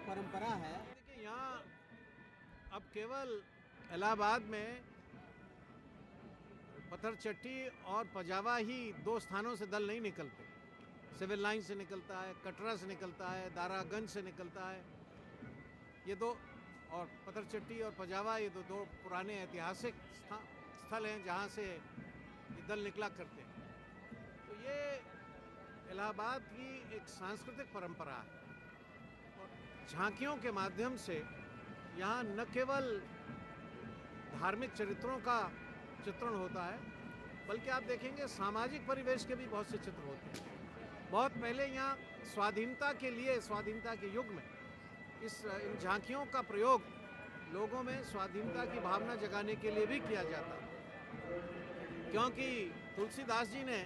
परंपरा है। देखिए यहाँ अब केवल इलाहाबाद में पत्थरचट्टी और पजावा ही दो स्थानों से दल नहीं निकलते। सिविल लाइन से निकलता है, कटरा से निकलता है, दारागंज से निकलता है। ये दो, और पत्थरचट्टी और पजावा ये दो पुराने ऐतिहासिक स्थल हैं जहाँ से ये दल निकला करते हैं। तो ये इलाहाबाद की एक सांस्कृतिक परंपरा है और झांकियों के माध्यम से यहाँ न केवल धार्मिक चरित्रों का चित्रण होता है, बल्कि आप देखेंगे सामाजिक परिवेश के भी बहुत से चित्र होते हैं। बहुत पहले यहाँ स्वाधीनता के लिए, स्वाधीनता के युग में इन झांकियों का प्रयोग लोगों में स्वाधीनता की भावना जगाने के लिए भी किया जाता, क्योंकि तुलसीदास जी ने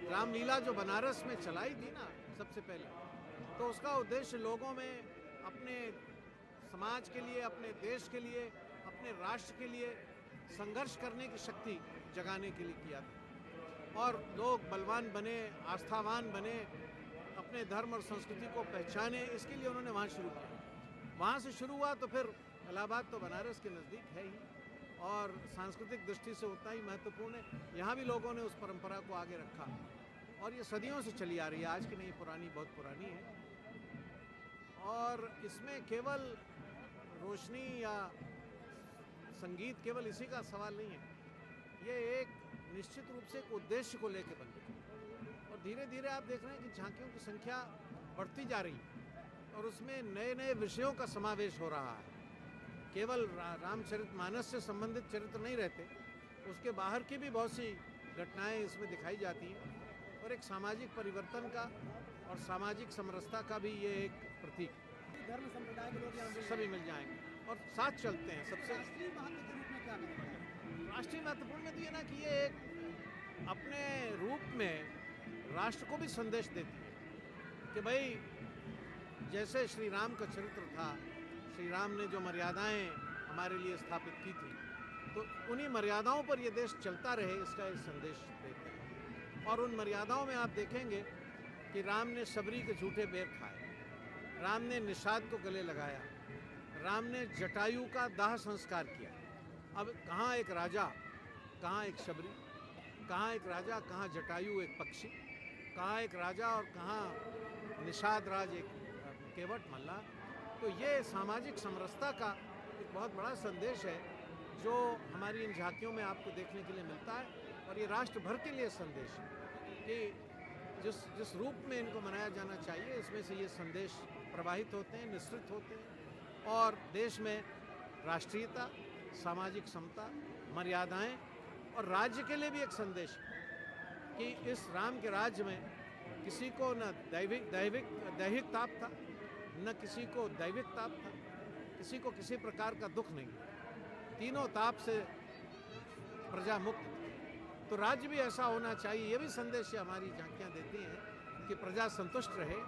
रामलीला जो बनारस में चलाई थी ना सबसे पहले, तो उसका उद्देश्य लोगों में अपने समाज के लिए, अपने देश के लिए, अपने राष्ट्र के लिए संघर्ष करने की शक्ति जगाने के लिए किया था और लोग बलवान बने, आस्थावान बने, अपने धर्म और संस्कृति को पहचाने, इसके लिए उन्होंने वहाँ शुरू किया। वहाँ से शुरू हुआ तो फिर इलाहाबाद तो बनारस के नज़दीक है ही और सांस्कृतिक दृष्टि से उतना ही महत्वपूर्ण है। यहाँ भी लोगों ने उस परंपरा को आगे रखा और ये सदियों से चली आ रही है, आज की नहीं, पुरानी, बहुत पुरानी है। और इसमें केवल रोशनी या संगीत केवल इसी का सवाल नहीं है, ये एक निश्चित रूप से एक उद्देश्य को लेकर बनती है और धीरे धीरे आप देख रहे हैं कि झांकियों की संख्या बढ़ती जा रही है और उसमें नए नए विषयों का समावेश हो रहा है। केवल रामचरितमानस से संबंधित चरित्र नहीं रहते, उसके बाहर की भी बहुत सी घटनाएं इसमें दिखाई जाती हैं और एक सामाजिक परिवर्तन का और सामाजिक समरसता का भी ये एक प्रतीक है। धर्म संप्रदाय के लोग यहाँ सभी मिल जाएंगे और साथ चलते हैं। सबसे राष्ट्रीय महत्व के रूप में क्या महत्व? राष्ट्रीय महत्वपूर्ण में तो ये ना कि ये एक अपने रूप में राष्ट्र को भी संदेश देती है कि भाई जैसे श्री राम का चरित्र था, श्री राम ने जो मर्यादाएं हमारे लिए स्थापित की थी, तो उन्हीं मर्यादाओं पर ये देश चलता रहे, इसका एक संदेश देते हैं। और उन मर्यादाओं में आप देखेंगे कि राम ने सबरी के झूठे बेर खाए, राम ने निषाद को गले लगाया, राम ने जटायु का दाह संस्कार किया। अब कहाँ एक राजा, कहाँ एक शबरी, कहाँ एक राजा, कहाँ जटायु एक पक्षी, कहाँ एक राजा और कहाँ निषाद राज एक केवट मल्ला। तो ये सामाजिक समरसता का एक बहुत बड़ा संदेश है जो हमारी इन झांकियों में आपको देखने के लिए मिलता है और ये राष्ट्र भर के लिए संदेश है कि जिस रूप में इनको मनाया जाना चाहिए, इसमें से ये संदेश प्रवाहित होते हैं, निश्चित होते हैं और देश में राष्ट्रीयता, सामाजिक समता, मर्यादाएं और राज्य के लिए भी एक संदेश है कि इस राम के राज्य में किसी को न दैहिक ताप था, न किसी को दैविक ताप था, किसी को किसी प्रकार का दुख नहीं, तीनों ताप से प्रजा मुक्त थी। तो राज्य भी ऐसा होना चाहिए, ये भी संदेश हमारी झांकियाँ देती हैं कि प्रजा संतुष्ट रहे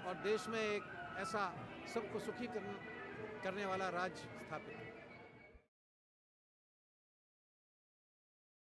और देश में एक ऐसा सबको सुखी करने वाला राज्य स्थापित हो।